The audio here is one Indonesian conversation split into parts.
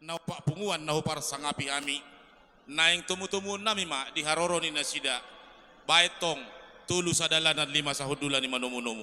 nau pak punguan nau par sangapi ami naing tumu-tumu nami ma di haroro ni nasida baitong tulu sadalanan 5 sahudulan ni manumu-numu.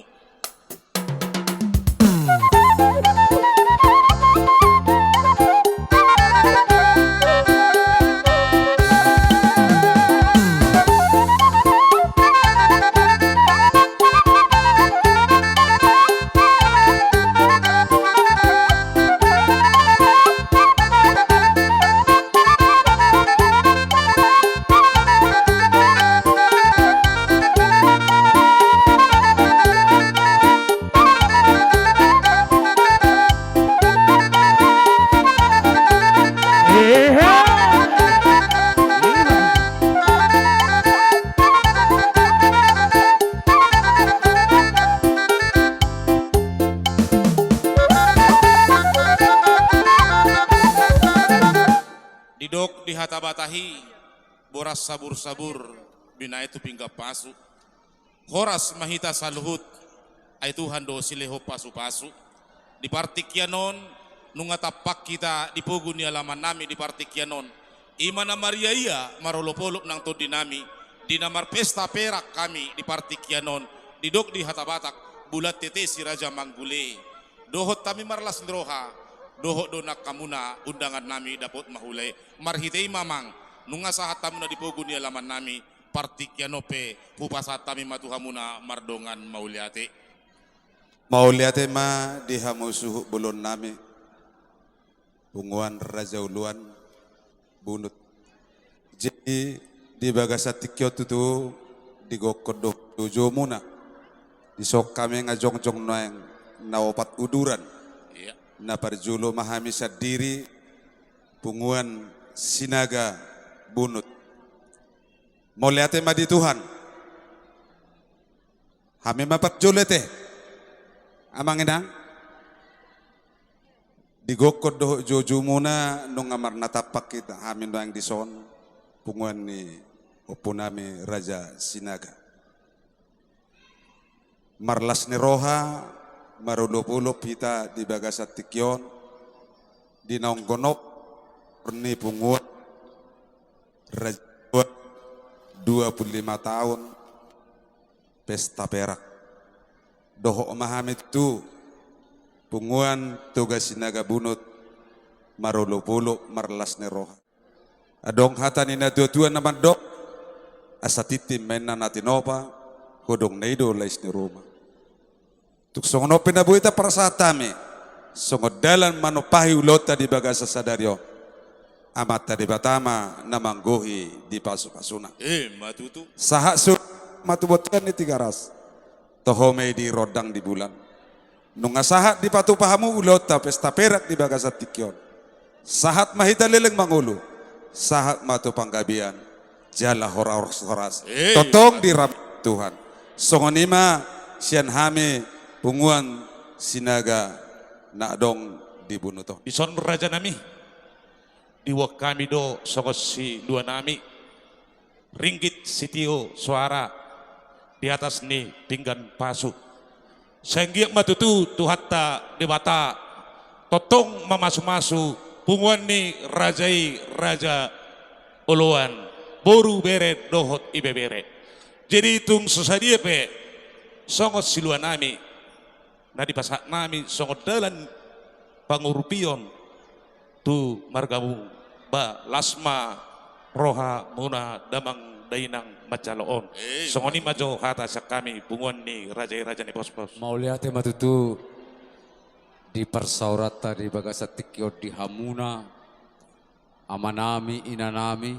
Didok dihatabatahi boras sabur-sabur bina itu pingga pasu horas mahita saluhut ay Tuhan do sileho pasu-pasu di partikyanon nunga tapak kita di pugun ni alaman nami di partikyanon imana Maria iya marolopolop nang to dinami dinamar pesta perak kami di partikyanon didok dihatabatak bulat tete si Raja Manggule dohot kami marlas ndroha doho donak kamuna undangan nami dapat mahulay marhitei mamang nunga sahat tamuna di pogun ni alaman nami partikyanope pupasat tami matuhamuna mardongan mauliate ma dihamusuh bulon nami bunguan Raja Uluan bunut jadi di bagasat tikyot itu di gokodoh tujuh muna di sok kami ngajong-jong noeng naopat uduran na parjulo mahami sa diri punguan sinaga bunut moliate ma di Tuhan hami mapatjulete amang inang digokod do jojo muna nung amar natapak kita hami no ang dison punguan ni opo nami Raja Sinaga marlas ni Roha marulop-ulop kita di bagasat tikyon di naonggonop perni pungut Raja 25 tahun pesta perak doho mahamit tu punguan tugas sinaga bunut marulop-ulop marlas ni Roha adong hatan ina dua-dua naman dok asatitim main na natinopa kodong naido lais ni Roma tuk songono pinabuita para sa tami songod dalan manupahi ulota di bagasa sadaryo amat tadi batama namanggohi di pasu-pasuna matutu sahak su matubotkan ni tigaras tohome di rodang di bulan nunga sahat di patu pahamu ulota pesta perak di bagasa tikyon sahat mahita leleng mangulu sahat matu panggabian jala horas totong di rab Tuhan songonima sian hame punguan sinaga na dong dibunuh to. Ison Raja nami diwak kami do sokos si dua nami ringgit sitio suara di atas ni pinggan pasu senggiak matutu tuhatta debata totong mamasu-masu punguan ni Raja Uluan boru bere dohot ibe bere jadi tung susadia pe songos silua nami na di pasak nami songod dalan pangurupion tu margamu ba lasma roha muna damang dainang macaloon songoni majo hata sa kami bunguan ni raja ni pos-pos mauliate matutu di persaurata di bagasat tikyo di hamuna amanami inanami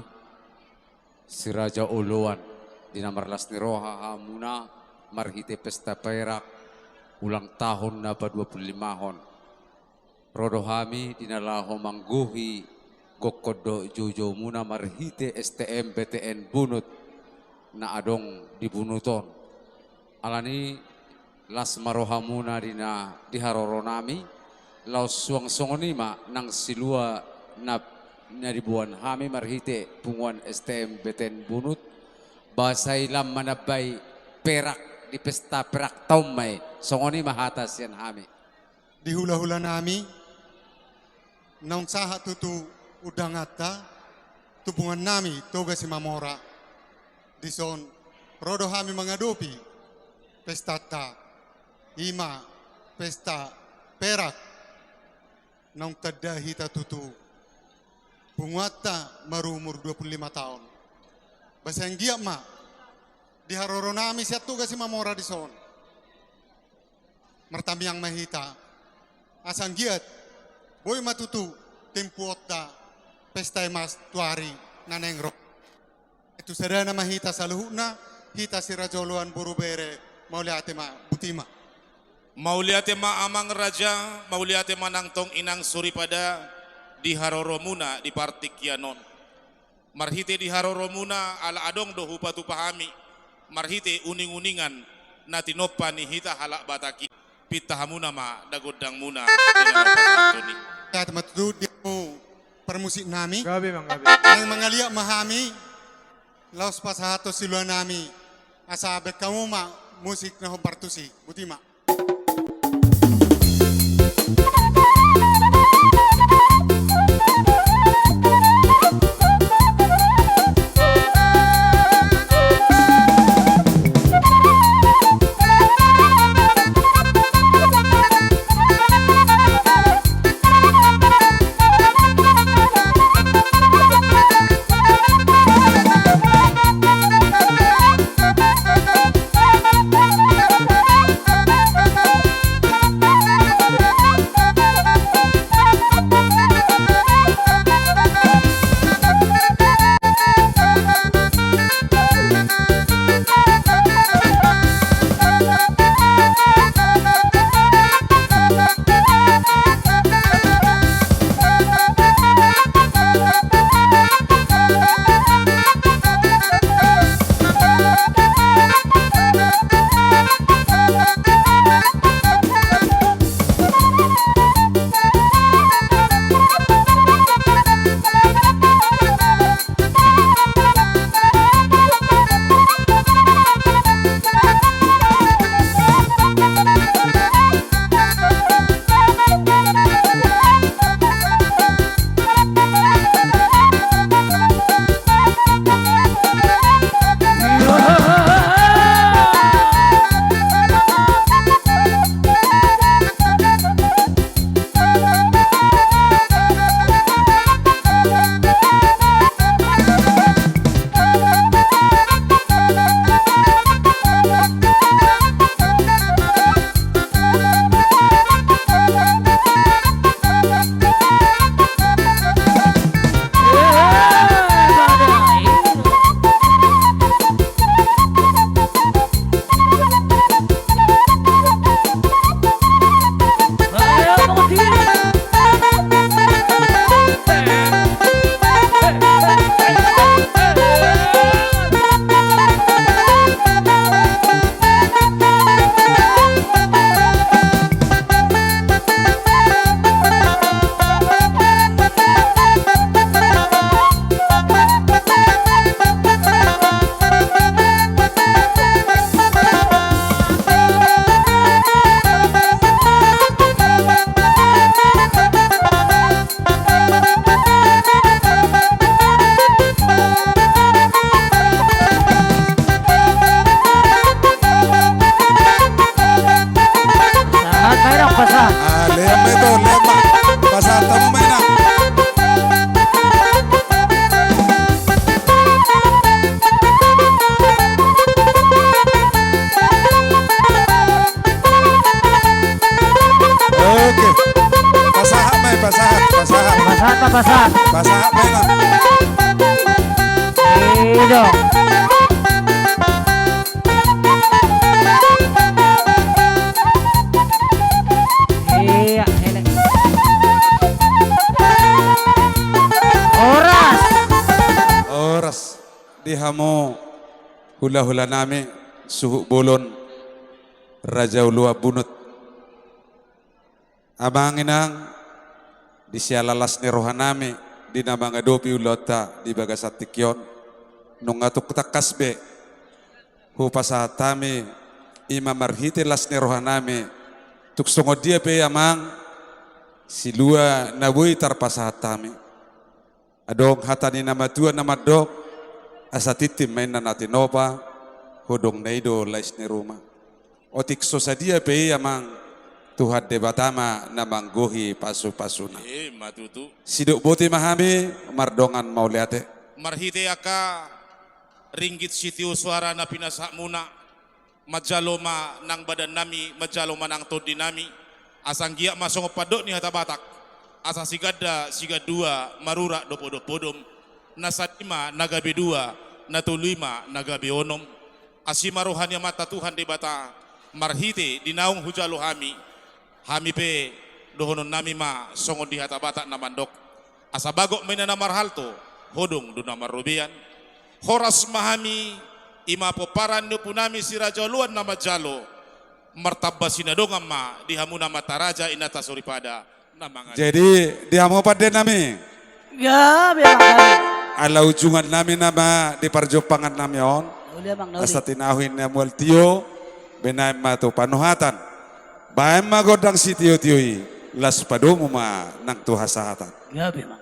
si Raja Uluan di namarlas ni roha hamuna marhite pesta perak ulang tahun napa 25 hon rodohami dinalaho mangguhi gokodo jojo muna marhite STM BTN bunut na adong dibunuton alani las marohamuna dina diharoronami laos suang songonima nang silua na dibuan hami marhite punguan STM BTN bunut basay lam manabay perak di pesta perak taumay songoni mahatas yan hami di hula-hula nami naun saha tutu udangata tupungan nami toga si Mamora di son rodo kami mengadopi pesta ta ima pesta perak naun tada hita tutu punguata marumur 25 tahun basang giat ma di haroro nami siat toga si Mamora di son mertambiang mahita asang giat boy matutu tempuota pesta emas tuari nanengro itu sadana mahita saluhuna hita si rajoluan burubere mauliate ma butima Mauliate ma amang raja, mauliate ma nangtong inang suri pada di haroromuna di partikyanon. Marhite di haroromuna ala adong do hupatu pahami. Marhite uning-uningan na tinopa ni hita halak bataki. Pitahamuna ma dagodang muna dinalapatoni. kaya matutu di mo permusik nami Gabi mang gabi. yang mangaliak mahami laos pasahato siluan nami asabe kamu ma musik na hompartusi butima Pasahat. Pasahat may na. Ido. Iya, ini. Oras. Oras. Diha mo hula-hula nami suhu bolon Raja Ulua Bunut. Abangin ang di sialalas ni rohanami di namang adopi ulota di bagasat tikyon nung atuk takasbe hupasatami ima marhiti las ni rohanami tuksongo dia pe amang silua nabui tarpasahat tami. Adong hatani nama tua nama dok asa titim mainan atinopa hodong naido lais ni rumah. Otik sosadia pe amang Tuhan debatama namang gohi pasu-pasuna. Matutu. Siduk boti mahami mardongan mau liate. Marhite aka ringgit sitiu suara na pinasak muna. Majaloma nang badan nami, majaloma nang todi nami. Asang giak masong padok ni hata batak. Asa sigada sigadua marura dopodom. Nasadima nagabe dua, natulima nagabe onom. Asima rohani mata Tuhan debata. Marhite dinaung hujalo hami pe dohonon nami ma songon di hata batak na mandok. Asa bagok mainana marhalto hodong duna marubian. Horas mahami ima poparan no punami si raja luan nama jalo. Martabba sinadong amma di hamuna mataraja inata suripada namang. Jadi dia mau pada nami. Ya, biar bang. Ala ujungan nami nama di parjopangan nami on. Nauli bang, nauli. Asa tinahuin na mual tio benai matu panuhatan. Baem magodang si tio-tioi las padomu ma nang tuhasahatan. Ya, biar bang.